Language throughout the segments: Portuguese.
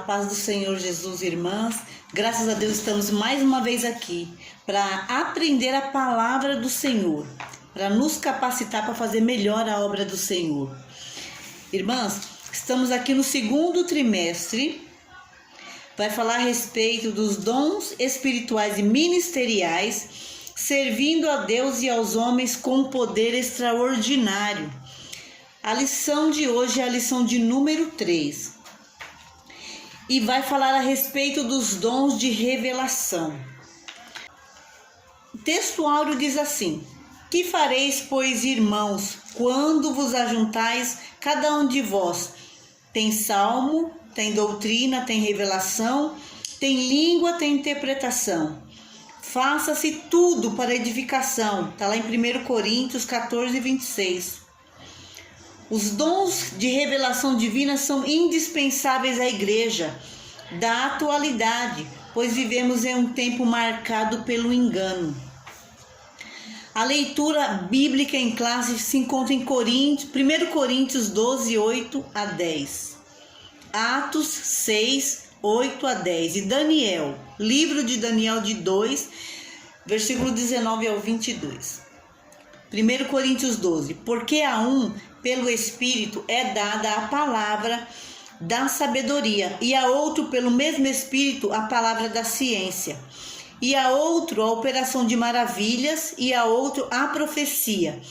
paz do Senhor Jesus, irmãs. Graças a Deus estamos mais uma vez aqui para aprender a palavra do Senhor, para nos capacitar para fazer melhor a obra do Senhor. Irmãs, estamos aqui no segundo trimestre. Vai falar a respeito dos dons espirituais e ministeriais, servindo a Deus e aos homens com poder extraordinário. A lição de hoje é a lição de número 3. E vai falar a respeito dos dons de revelação. O texto áureo diz assim: Que fareis, pois, irmãos, quando vos ajuntais, cada um de vós? Tem salmo, tem doutrina, tem revelação, tem língua, tem interpretação. Faça-se tudo para edificação. Está lá em 1 Coríntios 14, 26. Os dons de revelação divina são indispensáveis à igreja da atualidade, pois vivemos em um tempo marcado pelo engano. A leitura bíblica em classe se encontra em 1 Coríntios 12, 8 a 10. Atos 6, 8 a 10. E Daniel, livro de Daniel de 2, versículo 19 ao 22. 1 Coríntios 12. Porque a um, pelo Espírito, é dada a palavra da sabedoria, e a outro, pelo mesmo Espírito, a palavra da ciência, e a outro, a operação de maravilhas, e a outro, a profecia,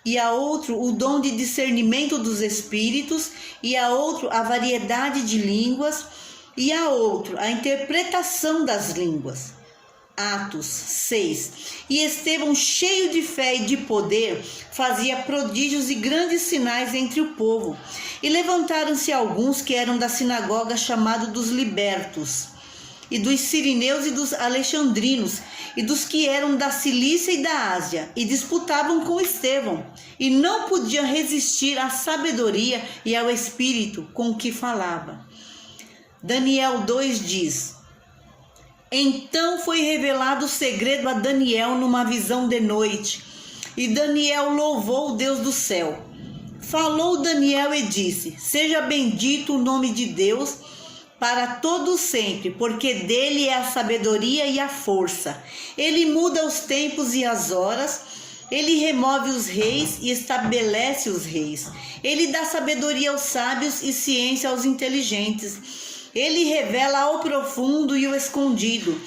e a outro, o dom de discernimento dos espíritos, e a outro, a variedade de línguas, e a outro, a interpretação das línguas. Atos 6. E Estevão, cheio de fé e de poder, fazia prodígios e grandes sinais entre o povo. E levantaram-se alguns que eram da sinagoga chamado dos libertos, e dos sirineus e dos alexandrinos, e dos que eram da Cilícia e da Ásia, e disputavam com Estevão, e não podiam resistir à sabedoria e ao espírito com que falava. Daniel 2 diz: Então foi revelado o segredo a Daniel numa visão de noite, e Daniel louvou o Deus do céu. Falou Daniel e disse: Seja bendito o nome de Deus para todo sempre, porque dele é a sabedoria e a força. Ele muda os tempos e as horas, ele remove os reis e estabelece os reis. Ele dá sabedoria aos sábios e ciência aos inteligentes. Ele revela ao profundo e o escondido,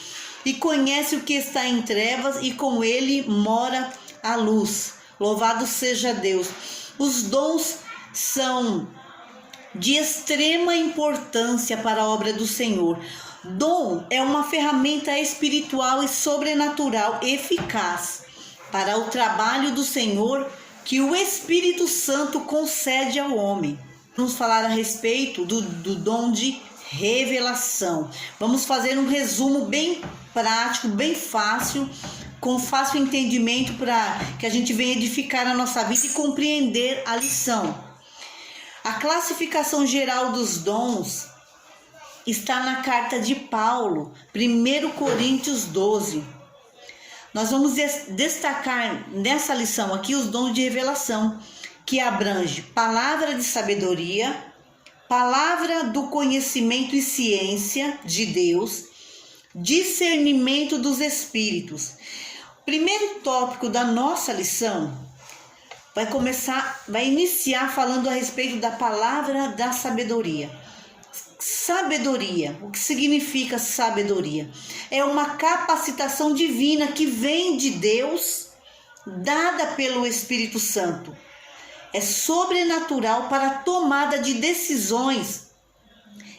e conhece o que está em trevas, e com ele mora a luz. Louvado seja Deus. Os dons são de extrema importância para a obra do Senhor. Dom é uma ferramenta espiritual e sobrenatural eficaz para o trabalho do Senhor que o Espírito Santo concede ao homem. Vamos falar a respeito do dom de revelação. Vamos fazer um resumo bem prático, bem fácil, com fácil entendimento, para que a gente venha edificar a nossa vida e compreender a lição. A classificação geral dos dons está na carta de Paulo, 1 Coríntios 12. Nós vamos destacar nessa lição aqui os dons de revelação, que abrange palavra de sabedoria, palavra do conhecimento e ciência de Deus, discernimento dos espíritos. O primeiro tópico da nossa lição vai iniciar falando a respeito da palavra da sabedoria. Sabedoria, o que significa sabedoria? É uma capacitação divina que vem de Deus, dada pelo Espírito Santo. É sobrenatural para a tomada de decisões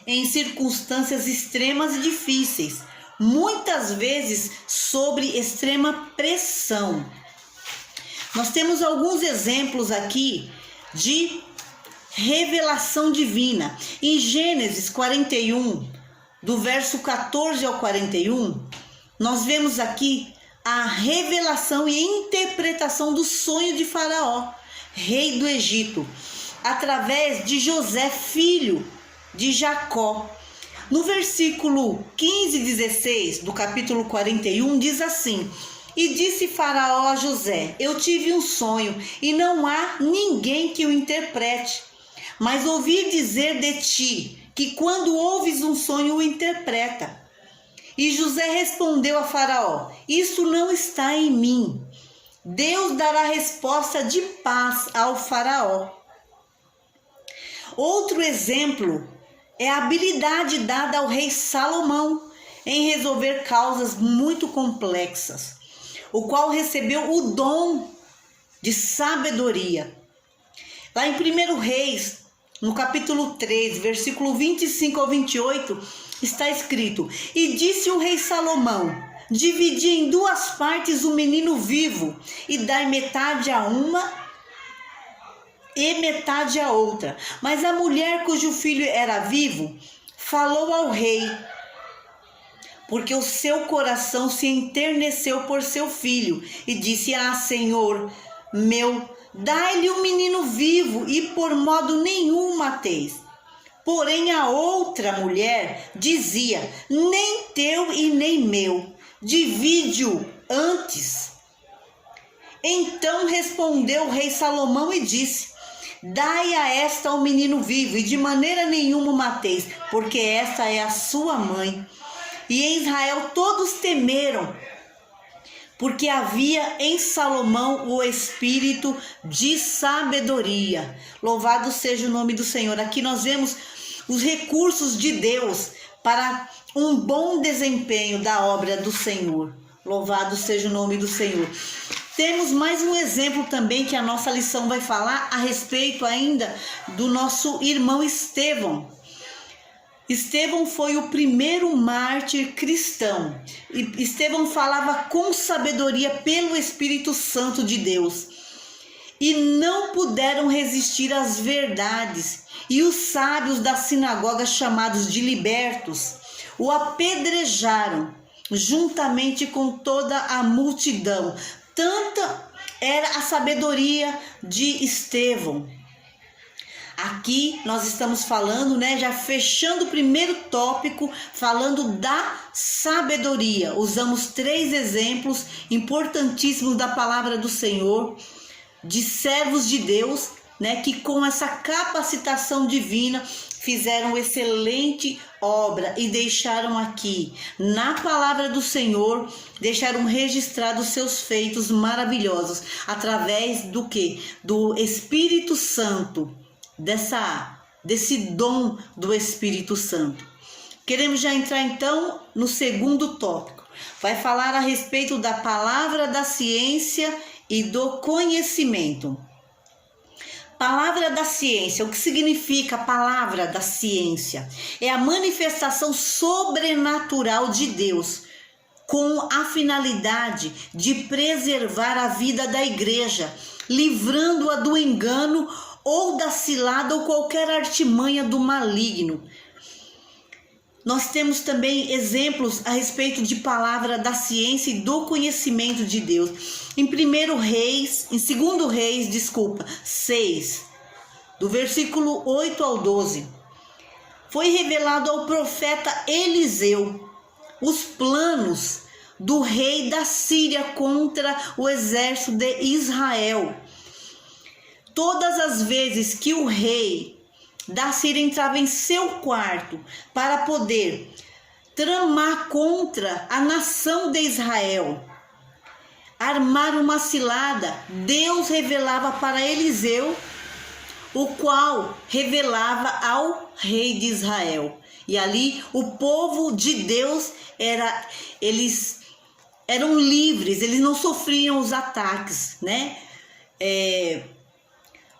em circunstâncias extremas e difíceis, muitas vezes sobre extrema pressão. Nós temos alguns exemplos aqui de revelação divina. Em Gênesis 41, do verso 14 ao 41, nós vemos aqui a revelação e interpretação do sonho de Faraó, rei do Egito, através de José, filho de Jacó. No versículo 15 e 16 do capítulo 41 diz assim: E disse Faraó a José: Eu tive um sonho, e não há ninguém que o interprete. Mas ouvi dizer de ti que quando ouves um sonho o interpreta. E José respondeu a Faraó: isso não está em mim. Deus dará resposta de paz ao Faraó. Outro exemplo é a habilidade dada ao rei Salomão em resolver causas muito complexas, o qual recebeu o dom de sabedoria. Lá em 1 Reis, no capítulo 3, versículo 25 ao 28, está escrito: e disse o rei Salomão: dividi em duas partes o menino vivo, e dai metade a uma e metade a outra. Mas a mulher cujo filho era vivo falou ao rei, porque o seu coração se enterneceu por seu filho, e disse: ah, Senhor meu, dai-lhe o menino vivo, e por modo nenhum o mateis. Porém a outra mulher dizia: nem teu e nem meu, divide-o antes. Então respondeu o rei Salomão e disse: dai a esta o menino vivo, e de maneira nenhuma o mateis, porque esta é a sua mãe. E em Israel todos temeram, porque havia em Salomão o espírito de sabedoria. Louvado seja o nome do Senhor. Aqui nós vemos os recursos de Deus para um bom desempenho da obra do Senhor. Louvado seja o nome do Senhor. Temos mais um exemplo também que a nossa lição vai falar a respeito ainda do nosso irmão Estevão. Estevão foi o primeiro mártir cristão. E Estevão falava com sabedoria pelo Espírito Santo de Deus. E não puderam resistir às verdades. E os sábios da sinagoga, chamados de libertos, o apedrejaram juntamente com toda a multidão. Tanta era a sabedoria de Estevão. Aqui nós estamos falando, já fechando o primeiro tópico, falando da sabedoria. Usamos 3 exemplos importantíssimos da palavra do Senhor, de servos de Deus, que com essa capacitação divina fizeram excelente obra e deixaram aqui, na palavra do Senhor, deixaram registrados seus feitos maravilhosos, através do quê? Do Espírito Santo, desse dom do Espírito Santo. Queremos já entrar então no segundo tópico. Vai falar a respeito da palavra da ciência e do conhecimento. Palavra da ciência. O que significa a palavra da ciência? É a manifestação sobrenatural de Deus, com a finalidade de preservar a vida da igreja, livrando-a do engano ou da cilada ou qualquer artimanha do maligno. Nós temos também exemplos a respeito de palavra da ciência e do conhecimento de Deus. Em 2 Reis, 6, do versículo 8 ao 12, foi revelado ao profeta Eliseu os planos do rei da Síria contra o exército de Israel. Todas as vezes que o rei da Síria entrava em seu quarto para poder tramar contra a nação de Israel, armar uma cilada, Deus revelava para Eliseu, o qual revelava ao rei de Israel. E ali o povo de Deus eles eram livres, eles não sofriam os ataques,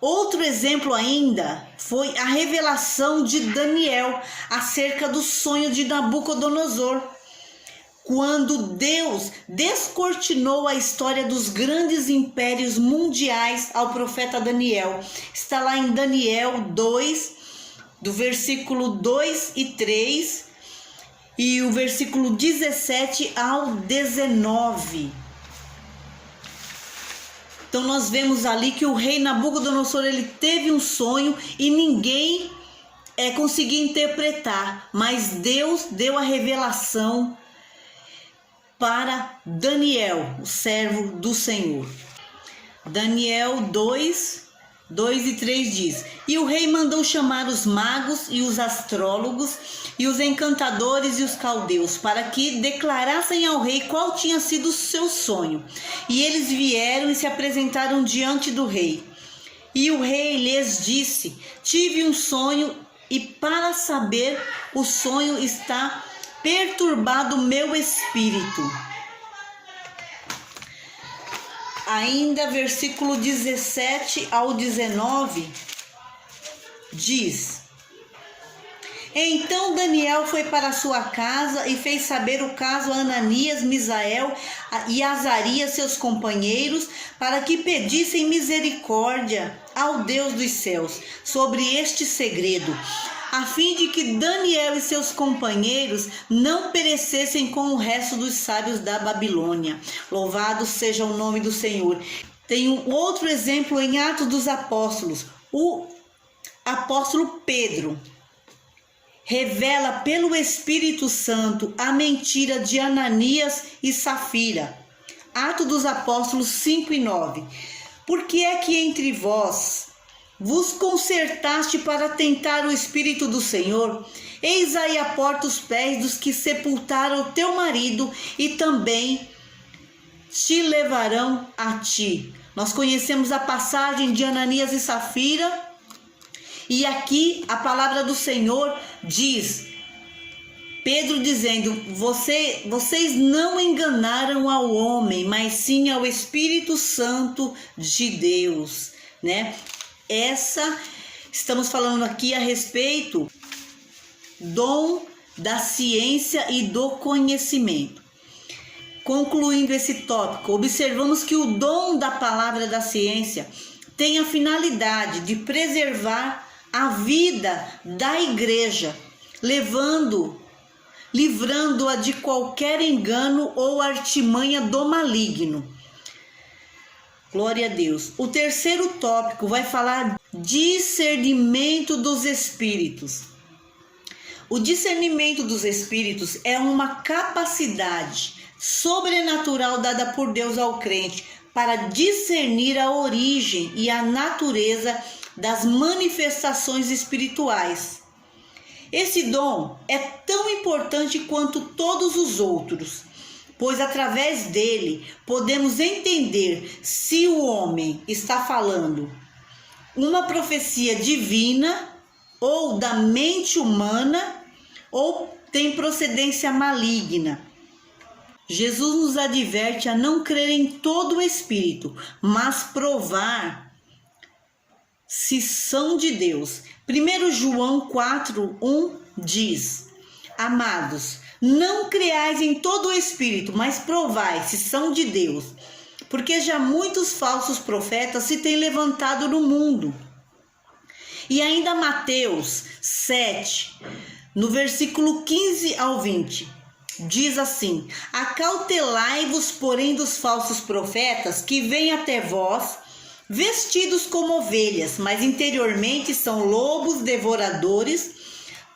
Outro exemplo ainda foi a revelação de Daniel acerca do sonho de Nabucodonosor, quando Deus descortinou a história dos grandes impérios mundiais ao profeta Daniel. Está lá em Daniel 2, do versículo 2 e 3 e o versículo 17 ao 19. Então nós vemos ali que o rei Nabucodonosor, ele teve um sonho e ninguém conseguia interpretar, mas Deus deu a revelação para Daniel, o servo do Senhor. Daniel 2, 2 e 3 diz: E o rei mandou chamar os magos e os astrólogos e os encantadores e os caldeus, para que declarassem ao rei qual tinha sido o seu sonho. E eles vieram e se apresentaram diante do rei. E o rei lhes disse: Tive um sonho, e para saber o sonho está perturbado o meu espírito. Ainda versículo 17 ao 19 diz: Então Daniel foi para sua casa e fez saber o caso a Ananias, Misael e Azarias, seus companheiros, para que pedissem misericórdia ao Deus dos céus sobre este segredo, a fim de que Daniel e seus companheiros não perecessem com o resto dos sábios da Babilônia. Louvado seja o nome do Senhor. Tem um outro exemplo em Atos dos Apóstolos. O apóstolo Pedro revela pelo Espírito Santo a mentira de Ananias e Safira. Atos dos Apóstolos 5 e 9. Por que é que entre vós vos concertaste para tentar o Espírito do Senhor? Eis aí a porta os pés dos que sepultaram o teu marido e também te levarão a ti. Nós conhecemos a passagem de Ananias e Safira, e aqui a palavra do Senhor diz, Pedro dizendo: vocês não enganaram ao homem, mas sim ao Espírito Santo de Deus, né? Estamos falando aqui a respeito dom da ciência e do conhecimento. Concluindo esse tópico, observamos que o dom da palavra da ciência tem a finalidade de preservar a vida da igreja, livrando-a de qualquer engano ou artimanha do maligno. Glória a Deus. O terceiro tópico vai falar discernimento dos espíritos. O discernimento dos espíritos é uma capacidade sobrenatural dada por Deus ao crente para discernir a origem e a natureza das manifestações espirituais. Esse dom é tão importante quanto todos os outros, pois através dele podemos entender se o homem está falando uma profecia divina ou da mente humana ou tem procedência maligna. Jesus nos adverte a não crer em todo o espírito, mas provar se são de Deus. 1 João 4:1 diz: Amados, não creais em todo o espírito, mas provai se são de Deus, porque já muitos falsos profetas se têm levantado no mundo. E ainda Mateus 7, no versículo 15 ao 20, diz assim: Acautelai-vos, porém, dos falsos profetas que vêm até vós, vestidos como ovelhas, mas interiormente são lobos devoradores.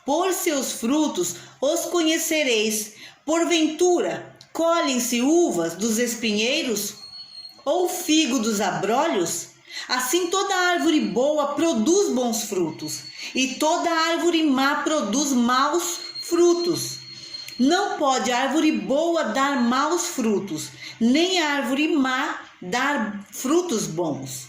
Por seus frutos os conhecereis. Porventura, colhem-se uvas dos espinheiros ou figo dos abrolhos? Assim toda árvore boa produz bons frutos, e toda árvore má produz maus frutos. Não pode a árvore boa dar maus frutos, nem a árvore má dar frutos bons.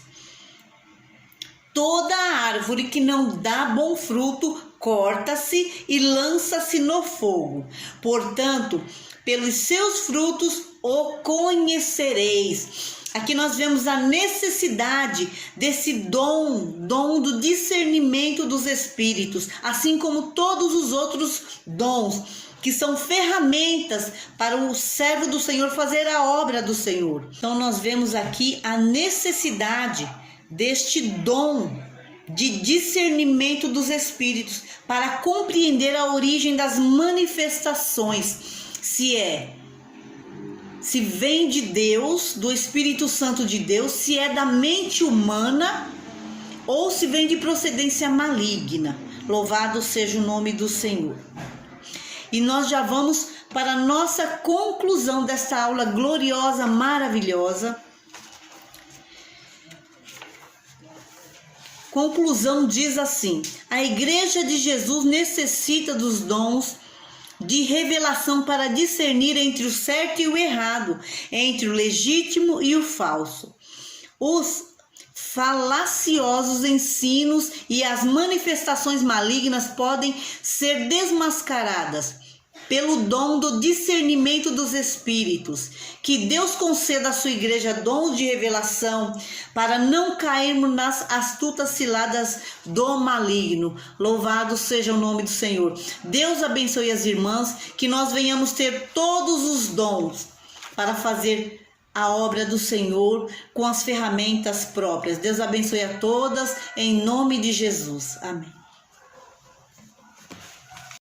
Toda árvore que não dá bom fruto corta-se e lança-se no fogo. Portanto, pelos seus frutos o conhecereis. Aqui nós vemos a necessidade desse dom do discernimento dos espíritos, assim como todos os outros dons, que são ferramentas para o servo do Senhor fazer a obra do Senhor. Então nós vemos aqui a necessidade deste dom de discernimento dos espíritos para compreender a origem das manifestações, se vem de Deus, do Espírito Santo de Deus, se é da mente humana ou se vem de procedência maligna. Louvado seja o nome do Senhor. E nós já vamos para a nossa conclusão desta aula gloriosa, maravilhosa. conclusão diz assim: a Igreja de Jesus necessita dos dons de revelação para discernir entre o certo e o errado, entre o legítimo e o falso. Os falaciosos ensinos e as manifestações malignas podem ser desmascaradas pelo dom do discernimento dos espíritos. Que Deus conceda à sua igreja dons de revelação para não cairmos nas astutas ciladas do maligno. Louvado seja o nome do Senhor. Deus abençoe as irmãs, que nós venhamos ter todos os dons para fazer a obra do Senhor com as ferramentas próprias. Deus abençoe a todas, em nome de Jesus. Amém.